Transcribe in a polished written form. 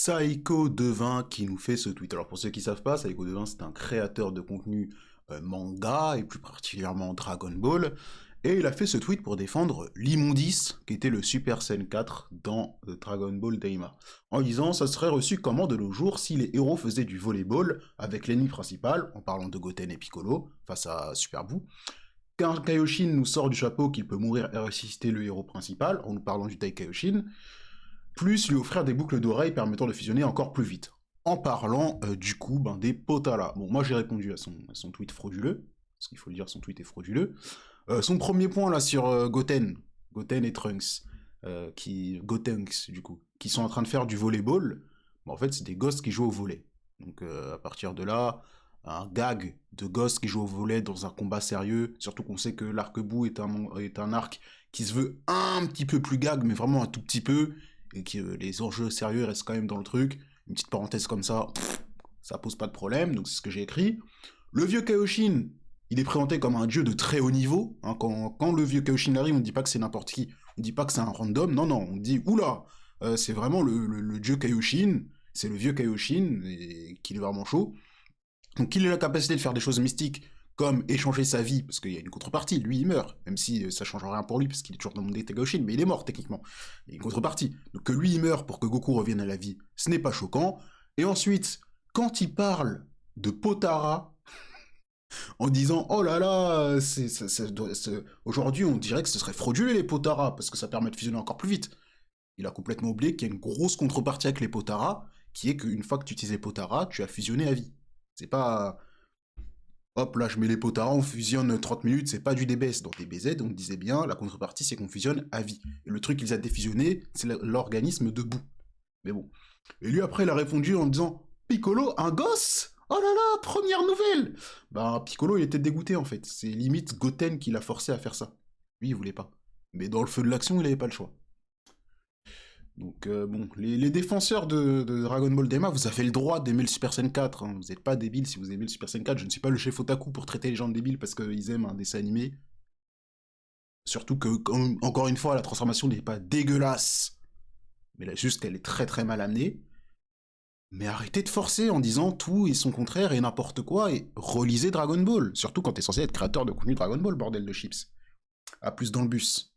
Saiko Devin qui nous fait ce tweet. Alors pour ceux qui ne savent pas, Saiko Devin c'est un créateur de contenu manga et plus particulièrement Dragon Ball. Et il a fait ce tweet pour défendre l'immondice qui était le Super Saiyan 4 dans Dragon Ball Daima. En disant ça serait reçu comment de nos jours si les héros faisaient du volleyball avec l'ennemi principal, en parlant de Goten et Piccolo, face à Super Buu. Qu'un Kaioshin nous sort du chapeau qu'il peut mourir et ressusciter le héros principal, en nous parlant du Tai Kaioshin, plus lui offrir des boucles d'oreilles permettant de fusionner encore plus vite. En parlant du coup des Potara. Bon, moi j'ai répondu à son tweet frauduleux, parce qu'il faut le dire, son tweet est frauduleux. Son premier point là sur Goten et Trunks, Gotenks du coup, qui sont en train de faire du volleyball, en fait c'est des gosses qui jouent au volley. Donc à partir de là, un gag de gosses qui jouent au volley dans un combat sérieux, surtout qu'on sait que l'arc-bout est un arc qui se veut un petit peu plus gag, mais vraiment un tout petit peu, et que les enjeux sérieux restent quand même dans le truc. Une petite parenthèse comme ça, ça pose pas de problème, donc c'est ce que j'ai écrit. Le vieux Kaioshin, il est présenté comme un dieu de très haut niveau. Hein, quand le vieux Kaioshin arrive, on ne dit pas que c'est n'importe qui, on ne dit pas que c'est un random, non, on dit, oula, c'est vraiment le dieu Kaioshin, c'est le vieux Kaioshin, et qu'il est vraiment chaud. Donc il a la capacité de faire des choses mystiques, comme échanger sa vie, parce qu'il y a une contrepartie, lui il meurt, même si ça change rien pour lui, parce qu'il est toujours dans le monde des Kaioshin, mais il est mort techniquement. Il y a une contrepartie. Donc que lui il meurt pour que Goku revienne à la vie, ce n'est pas choquant. Et ensuite, quand il parle de Potara, en disant oh là là, aujourd'hui on dirait que ce serait frauduleux les Potara, parce que ça permet de fusionner encore plus vite. Il a complètement oublié qu'il y a une grosse contrepartie avec les Potara, qui est qu'une fois que tu utilises les Potara, tu as fusionné à vie. C'est pas hop là je mets les Potara, on fusionne 30 minutes, c'est pas du DBS. Dans DBZ, on disait bien, la contrepartie c'est qu'on fusionne à vie. Et le truc qu'ils a défusionné, c'est l'organisme de boue. Mais bon. Et lui après il a répondu en disant Piccolo, un gosse? Oh là là, première nouvelle! Bah Piccolo il était dégoûté en fait. C'est limite Goten qui l'a forcé à faire ça. Lui il voulait pas. Mais dans le feu de l'action il avait pas le choix. Donc bon, les défenseurs de Dragon Ball Daima, vous avez le droit d'aimer le Super Saiyan 4, hein. Vous n'êtes pas débiles si vous aimez le Super Saiyan 4. Je ne suis pas le chef otaku pour traiter les gens de débiles parce qu'ils aiment un dessin animé. Surtout que, encore une fois, la transformation n'est pas dégueulasse. Mais là, juste qu'elle est très très mal amenée. Mais arrêtez de forcer en disant tout et son contraire et n'importe quoi et relisez Dragon Ball. Surtout quand t'es censé être créateur de contenu Dragon Ball, bordel de chips. À plus dans le bus.